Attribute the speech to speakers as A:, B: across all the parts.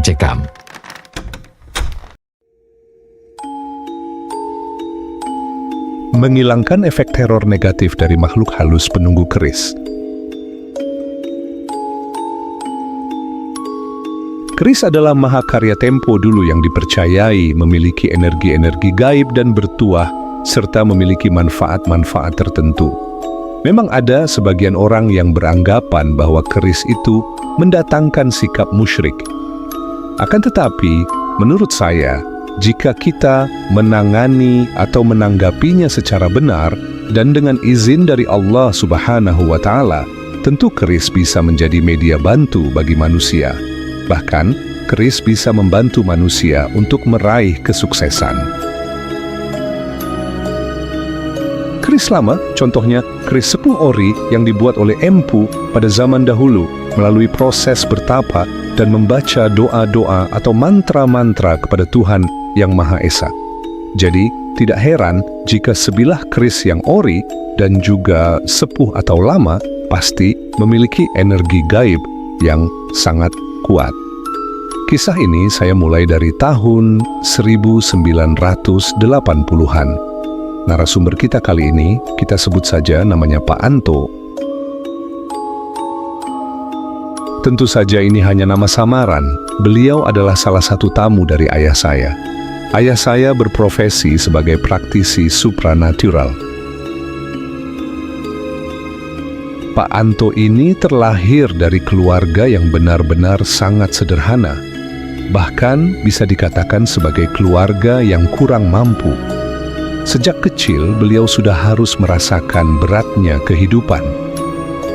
A: mencekam.
B: Menghilangkan efek teror negatif dari makhluk halus penunggu keris. Keris adalah mahakarya Tempo dulu yang dipercayai memiliki energi-energi gaib dan bertuah, serta memiliki manfaat-manfaat tertentu. Memang ada sebagian orang yang beranggapan bahwa keris itu mendatangkan sikap musyrik. Akan tetapi, menurut saya, jika kita menangani atau menanggapinya secara benar dan dengan izin dari Allah Subhanahu wa Ta'ala, tentu keris bisa menjadi media bantu bagi manusia. Bahkan, keris bisa membantu manusia untuk meraih kesuksesan. Keris lama, contohnya keris Sepuh Ori yang dibuat oleh Empu pada zaman dahulu melalui proses bertapa dan membaca doa-doa atau mantra-mantra kepada Tuhan yang Maha Esa. Jadi, tidak heran jika sebilah keris yang ori dan juga sepuh atau lama pasti memiliki energi gaib yang sangat kuat. Kisah ini saya mulai dari tahun 1980-an. Narasumber kita kali ini, kita sebut saja namanya Pak Anto. Tentu saja ini hanya nama samaran. Beliau adalah salah satu tamu dari ayah saya. Ayah saya berprofesi sebagai praktisi supranatural. Pak Anto ini terlahir dari keluarga yang benar-benar sangat sederhana. Bahkan bisa dikatakan sebagai keluarga yang kurang mampu. Sejak kecil, beliau sudah harus merasakan beratnya kehidupan.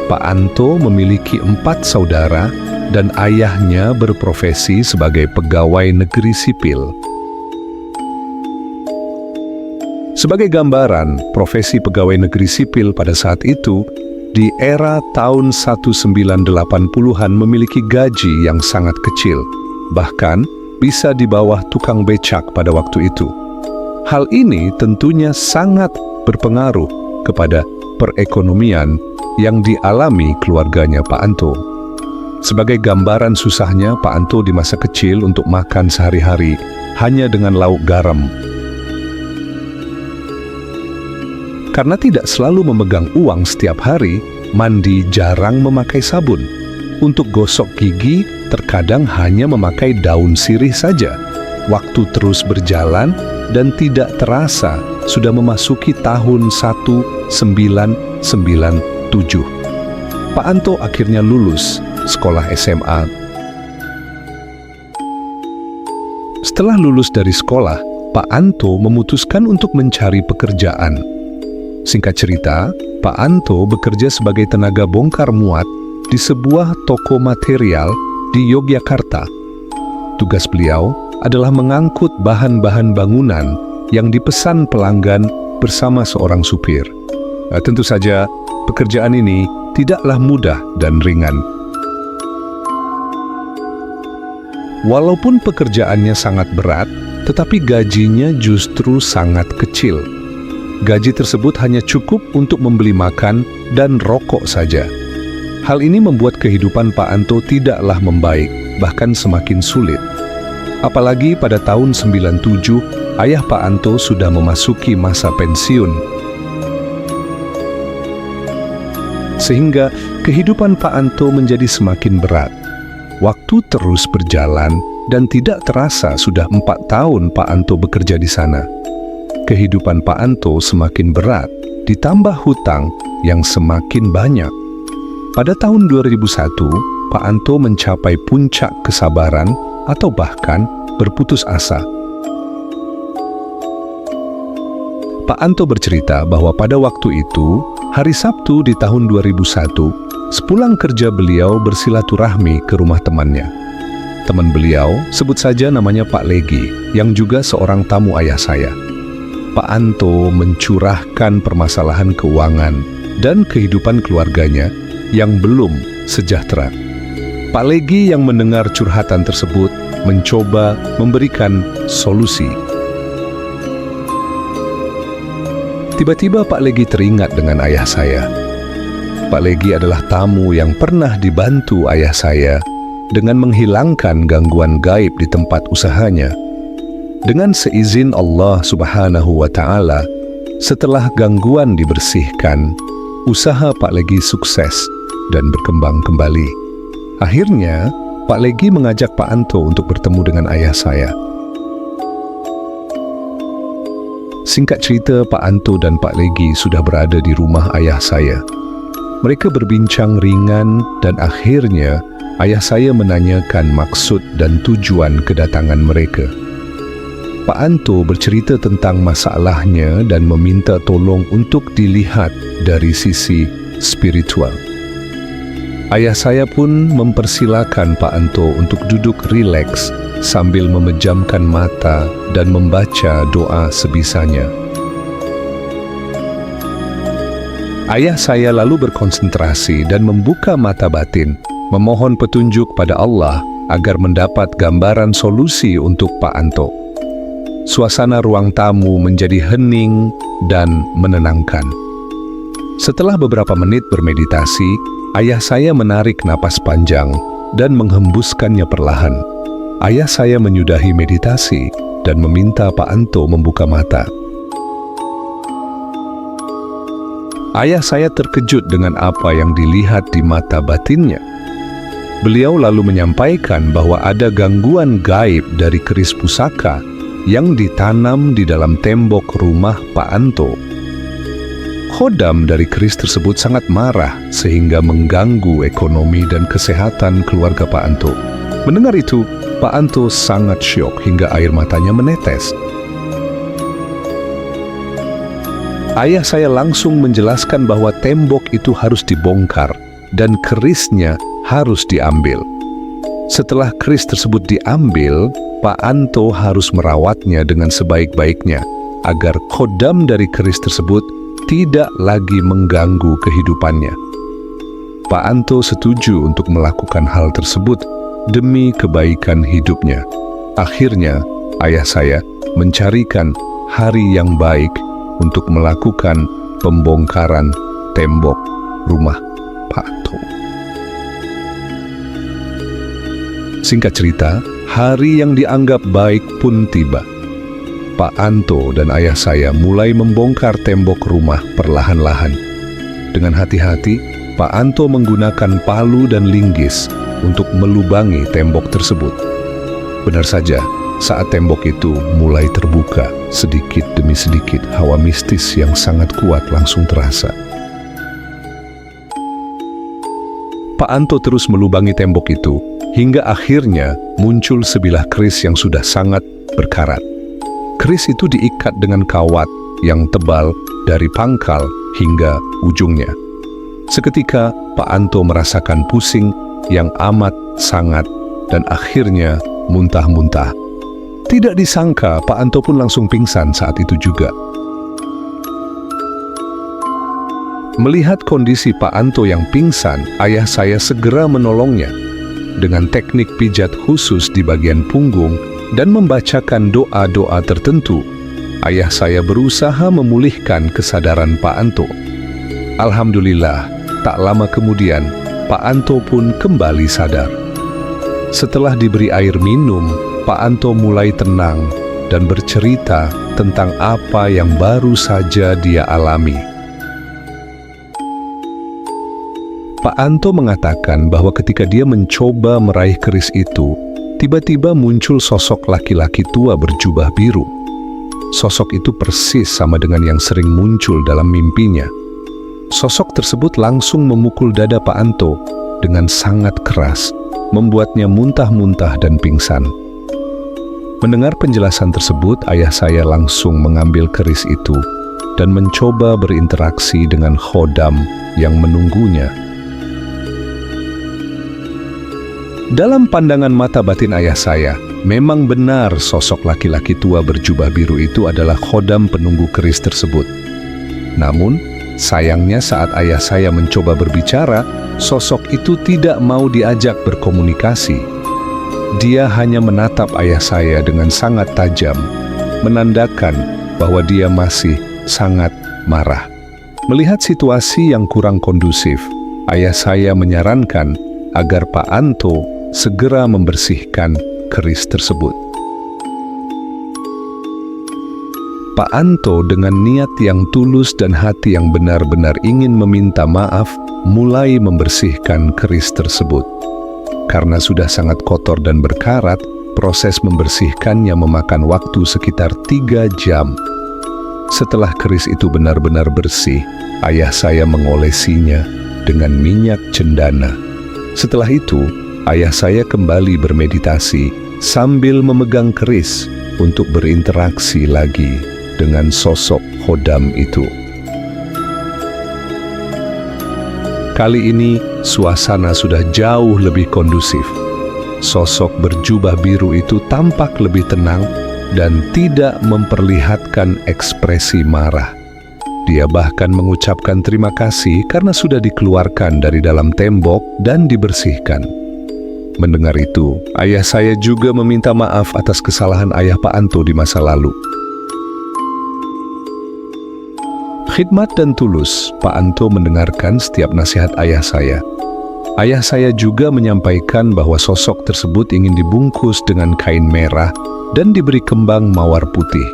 B: Pak Anto memiliki 4 saudara dan ayahnya berprofesi sebagai pegawai negeri sipil. Sebagai gambaran, profesi pegawai negeri sipil pada saat itu, di era tahun 1980-an memiliki gaji yang sangat kecil, bahkan bisa di bawah tukang becak pada waktu itu. Hal ini tentunya sangat berpengaruh kepada perekonomian yang dialami keluarganya Pak Anto. Sebagai gambaran susahnya Pak Anto di masa kecil untuk makan sehari-hari hanya dengan lauk garam. Karena tidak selalu memegang uang setiap hari, mandi jarang memakai sabun. Untuk gosok gigi, terkadang hanya memakai daun sirih saja. Waktu terus berjalan dan tidak terasa sudah memasuki tahun 1997. Pak Anto akhirnya lulus sekolah SMA. Setelah lulus dari sekolah, Pak Anto memutuskan untuk mencari pekerjaan. Singkat cerita, Pak Anto bekerja sebagai tenaga bongkar muat di sebuah toko material di Yogyakarta. Tugas beliau adalah mengangkut bahan-bahan bangunan yang dipesan pelanggan bersama seorang supir. Tentu saja, pekerjaan ini tidaklah mudah dan ringan. Walaupun pekerjaannya sangat berat, tetapi gajinya justru sangat kecil. Gaji tersebut hanya cukup untuk membeli makan dan rokok saja. Hal ini membuat kehidupan Pak Anto tidaklah membaik, bahkan semakin sulit. Apalagi pada tahun 97, ayah Pak Anto sudah memasuki masa pensiun. Sehingga kehidupan Pak Anto menjadi semakin berat. Waktu terus berjalan dan tidak terasa sudah 4 tahun Pak Anto bekerja di sana. Kehidupan Pak Anto semakin berat, ditambah hutang yang semakin banyak. Pada tahun 2001, Pak Anto mencapai puncak kesabaran atau bahkan berputus asa. Pak Anto bercerita bahwa pada waktu itu, hari Sabtu di tahun 2001, sepulang kerja beliau bersilaturahmi ke rumah temannya. Teman beliau, sebut saja namanya Pak Legi, yang juga seorang tamu ayah saya. Pak Anto mencurahkan permasalahan keuangan dan kehidupan keluarganya yang belum sejahtera. Pak Legi yang mendengar curhatan tersebut mencoba memberikan solusi. Tiba-tiba Pak Legi teringat dengan ayah saya. Pak Legi adalah tamu yang pernah dibantu ayah saya dengan menghilangkan gangguan gaib di tempat usahanya. Dengan seizin Allah Subhanahu wa Ta'ala, setelah gangguan dibersihkan, usaha Pak Legi sukses dan berkembang kembali. Akhirnya, Pak Legi mengajak Pak Anto untuk bertemu dengan ayah saya. Singkat cerita, Pak Anto dan Pak Legi sudah berada di rumah ayah saya. Mereka berbincang ringan dan akhirnya ayah saya menanyakan maksud dan tujuan kedatangan mereka. Pak Anto bercerita tentang masalahnya dan meminta tolong untuk dilihat dari sisi spiritual. Ayah saya pun mempersilakan Pak Anto untuk duduk rileks sambil memejamkan mata dan membaca doa sebisanya. Ayah saya lalu berkonsentrasi dan membuka mata batin, memohon petunjuk pada Allah agar mendapat gambaran solusi untuk Pak Anto. Suasana ruang tamu menjadi hening dan menenangkan. Setelah beberapa menit bermeditasi, ayah saya menarik napas panjang dan menghembuskannya perlahan. Ayah saya menyudahi meditasi dan meminta Pak Anto membuka mata. Ayah saya terkejut dengan apa yang dilihat di mata batinnya. Beliau lalu menyampaikan bahwa ada gangguan gaib dari keris pusaka yang ditanam di dalam tembok rumah Pak Anto. Khodam dari keris tersebut sangat marah sehingga mengganggu ekonomi dan kesehatan keluarga Pak Anto. Mendengar itu, Pak Anto sangat syok hingga air matanya menetes. Ayah saya langsung menjelaskan bahwa tembok itu harus dibongkar dan kerisnya harus diambil. Setelah keris tersebut diambil, Pak Anto harus merawatnya dengan sebaik-baiknya agar khodam dari keris tersebut tidak lagi mengganggu kehidupannya. Pak Anto setuju untuk melakukan hal tersebut demi kebaikan hidupnya. Akhirnya, ayah saya mencarikan hari yang baik untuk melakukan pembongkaran tembok rumah Pak Anto. Singkat cerita, hari yang dianggap baik pun tiba. Pak Anto dan ayah saya mulai membongkar tembok rumah perlahan-lahan. Dengan hati-hati, Pak Anto menggunakan palu dan linggis untuk melubangi tembok tersebut. Benar saja, saat tembok itu mulai terbuka, sedikit demi sedikit hawa mistis yang sangat kuat langsung terasa. Pak Anto terus melubangi tembok itu, hingga akhirnya muncul sebilah keris yang sudah sangat berkarat. Keris itu diikat dengan kawat yang tebal dari pangkal hingga ujungnya. Seketika, Pak Anto merasakan pusing yang amat sangat dan akhirnya muntah-muntah. Tidak disangka, Pak Anto pun langsung pingsan saat itu juga. Melihat kondisi Pak Anto yang pingsan, ayah saya segera menolongnya dengan teknik pijat khusus di bagian punggung dan membacakan doa-doa tertentu. Ayah saya berusaha memulihkan kesadaran Pak Anto. Alhamdulillah, tak lama kemudian Pak Anto pun kembali sadar. Setelah diberi air minum, Pak Anto mulai tenang dan bercerita tentang apa yang baru saja dia alami. Pak Anto mengatakan bahwa ketika dia mencoba meraih keris itu, tiba-tiba muncul sosok laki-laki tua berjubah biru. Sosok itu persis sama dengan yang sering muncul dalam mimpinya. Sosok tersebut langsung memukul dada Pak Anto dengan sangat keras, membuatnya muntah-muntah dan pingsan. Mendengar penjelasan tersebut, ayah saya langsung mengambil keris itu dan mencoba berinteraksi dengan khodam yang menunggunya. Dalam pandangan mata batin ayah saya, memang benar sosok laki-laki tua berjubah biru itu adalah khodam penunggu keris tersebut. Namun, sayangnya saat ayah saya mencoba berbicara, sosok itu tidak mau diajak berkomunikasi. Dia hanya menatap ayah saya dengan sangat tajam, menandakan bahwa dia masih sangat marah. Melihat situasi yang kurang kondusif, ayah saya menyarankan agar Pak Anto segera membersihkan keris tersebut. Pak Anto dengan niat yang tulus dan hati yang benar-benar ingin meminta maaf, mulai membersihkan keris tersebut. Karena sudah sangat kotor dan berkarat, proses membersihkannya memakan waktu sekitar 3 jam. Setelah keris itu benar-benar bersih, ayah saya mengolesinya dengan minyak cendana. Setelah itu, ayah saya kembali bermeditasi sambil memegang keris untuk berinteraksi lagi dengan sosok Khodam itu. Kali ini, suasana sudah jauh lebih kondusif. Sosok berjubah biru itu tampak lebih tenang dan tidak memperlihatkan ekspresi marah. Dia bahkan mengucapkan terima kasih karena sudah dikeluarkan dari dalam tembok dan dibersihkan. Mendengar itu, ayah saya juga meminta maaf atas kesalahan ayah Pak Anto di masa lalu. Khidmat dan tulus, Pak Anto mendengarkan setiap nasihat ayah saya. Ayah saya juga menyampaikan bahwa sosok tersebut ingin dibungkus dengan kain merah dan diberi kembang mawar putih.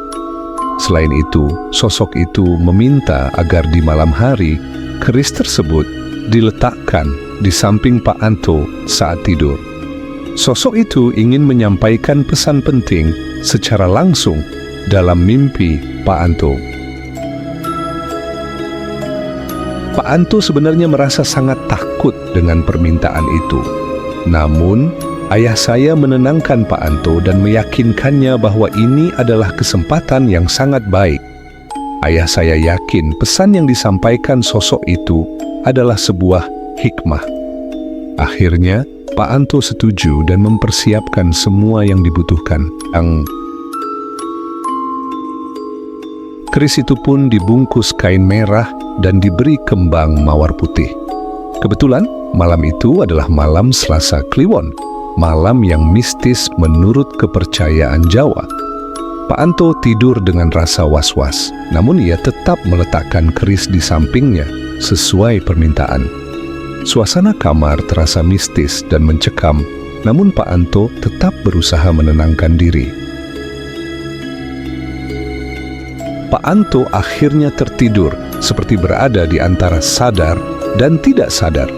B: Selain itu, sosok itu meminta agar di malam hari, keris tersebut diletakkan di samping Pak Anto saat tidur. Sosok itu ingin menyampaikan pesan penting secara langsung dalam mimpi Pak Anto. Pak Anto sebenarnya merasa sangat takut dengan permintaan itu. Namun, ayah saya menenangkan Pak Anto dan meyakinkannya bahwa ini adalah kesempatan yang sangat baik. Ayah saya yakin pesan yang disampaikan sosok itu adalah sebuah hikmah. Akhirnya, Pak Anto setuju dan mempersiapkan semua yang dibutuhkan. Keris itu pun dibungkus kain merah dan diberi kembang mawar putih. Kebetulan, malam itu adalah malam Selasa Kliwon, malam yang mistis menurut kepercayaan Jawa. Pak Anto tidur dengan rasa was-was, namun ia tetap meletakkan keris di sampingnya sesuai permintaan. Suasana kamar terasa mistis dan mencekam, namun Pak Anto tetap berusaha menenangkan diri. Pak Anto akhirnya tertidur, seperti berada di antara sadar dan tidak sadar.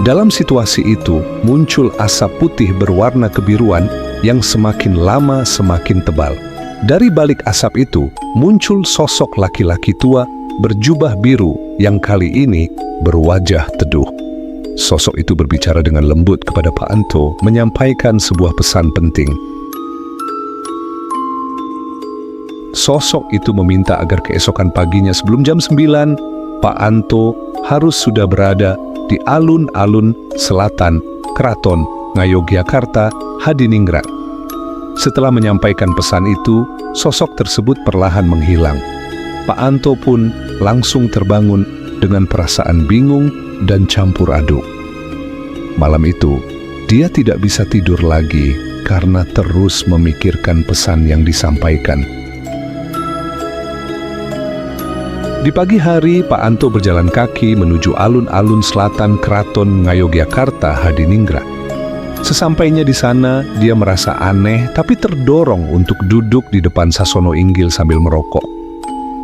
B: Dalam situasi itu, muncul asap putih berwarna kebiruan yang semakin lama semakin tebal. Dari balik asap itu, muncul sosok laki-laki tua berjubah biru yang kali ini berwajah teduh. Sosok itu berbicara dengan lembut kepada Pak Anto, menyampaikan sebuah pesan penting. Sosok itu meminta agar keesokan paginya sebelum jam 9, Pak Anto harus sudah berada di alun-alun selatan Keraton Ngayogyakarta, Hadiningrat. Setelah menyampaikan pesan itu, sosok tersebut perlahan menghilang. Pak Anto pun langsung terbangun dengan perasaan bingung dan campur aduk. Malam itu, dia tidak bisa tidur lagi karena terus memikirkan pesan yang disampaikan. Di pagi hari, Pak Anto berjalan kaki menuju alun-alun selatan Keraton Ngayogyakarta, Hadiningrat. Sesampainya di sana, dia merasa aneh tapi terdorong untuk duduk di depan Sasono Inggil sambil merokok.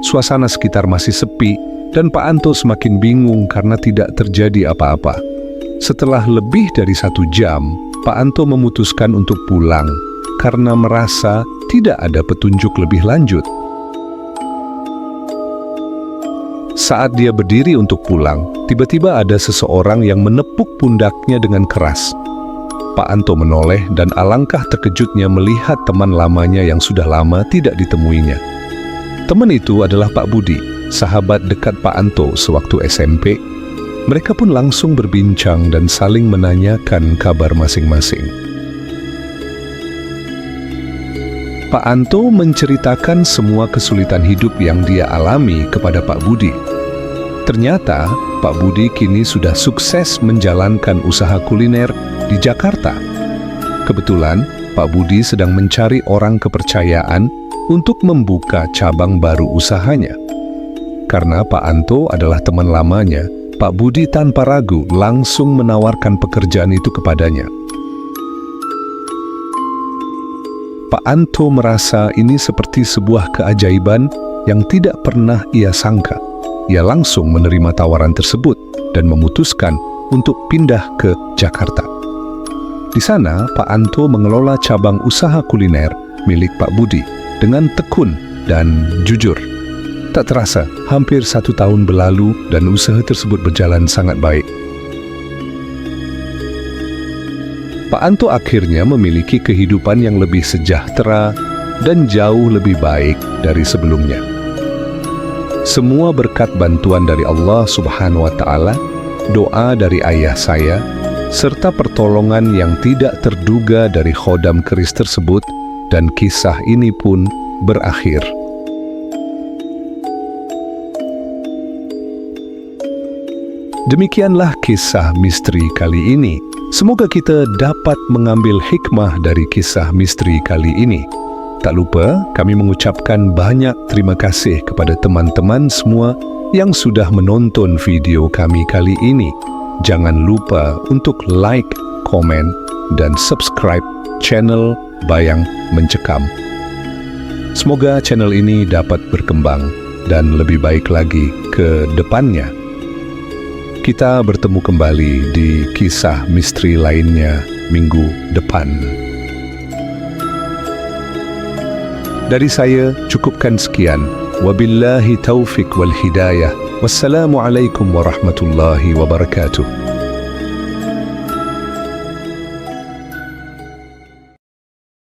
B: Suasana sekitar masih sepi dan Pak Anto semakin bingung karena tidak terjadi apa-apa. Setelah lebih dari 1 jam, Pak Anto memutuskan untuk pulang karena merasa tidak ada petunjuk lebih lanjut. Saat dia berdiri untuk pulang, tiba-tiba ada seseorang yang menepuk pundaknya dengan keras. Pak Anto menoleh dan alangkah terkejutnya melihat teman lamanya yang sudah lama tidak ditemuinya. Teman itu adalah Pak Budi, sahabat dekat Pak Anto sewaktu SMP. Mereka pun langsung berbincang dan saling menanyakan kabar masing-masing. Pak Anto menceritakan semua kesulitan hidup yang dia alami kepada Pak Budi. Ternyata, Pak Budi kini sudah sukses menjalankan usaha kuliner di Jakarta. Kebetulan, Pak Budi sedang mencari orang kepercayaan untuk membuka cabang baru usahanya. Karena Pak Anto adalah teman lamanya, Pak Budi tanpa ragu langsung menawarkan pekerjaan itu kepadanya. Pak Anto merasa ini seperti sebuah keajaiban yang tidak pernah ia sangka. Ia langsung menerima tawaran tersebut dan memutuskan untuk pindah ke Jakarta. Di sana, Pak Anto mengelola cabang usaha kuliner milik Pak Budi dengan tekun dan jujur. Tak terasa, hampir 1 tahun berlalu dan usaha tersebut berjalan sangat baik. Pak Anto akhirnya memiliki kehidupan yang lebih sejahtera dan jauh lebih baik dari sebelumnya. Semua berkat bantuan dari Allah Subhanahu wa Ta'ala, doa dari ayah saya, serta pertolongan yang tidak terduga dari khodam keris tersebut, dan kisah ini pun berakhir. Demikianlah kisah misteri kali ini. Semoga kita dapat mengambil hikmah dari kisah misteri kali ini. Tak lupa, kami mengucapkan banyak terima kasih kepada teman-teman semua yang sudah menonton video kami kali ini. Jangan lupa untuk like, komen, dan subscribe channel Bayang Mencekam. Semoga channel ini dapat berkembang dan lebih baik lagi ke depannya. Kita bertemu kembali di kisah misteri lainnya minggu depan. Dari saya cukupkan sekian. Wabillahi taufiq wal hidayah. Wassalamualaikum warahmatullahi wabarakatuh.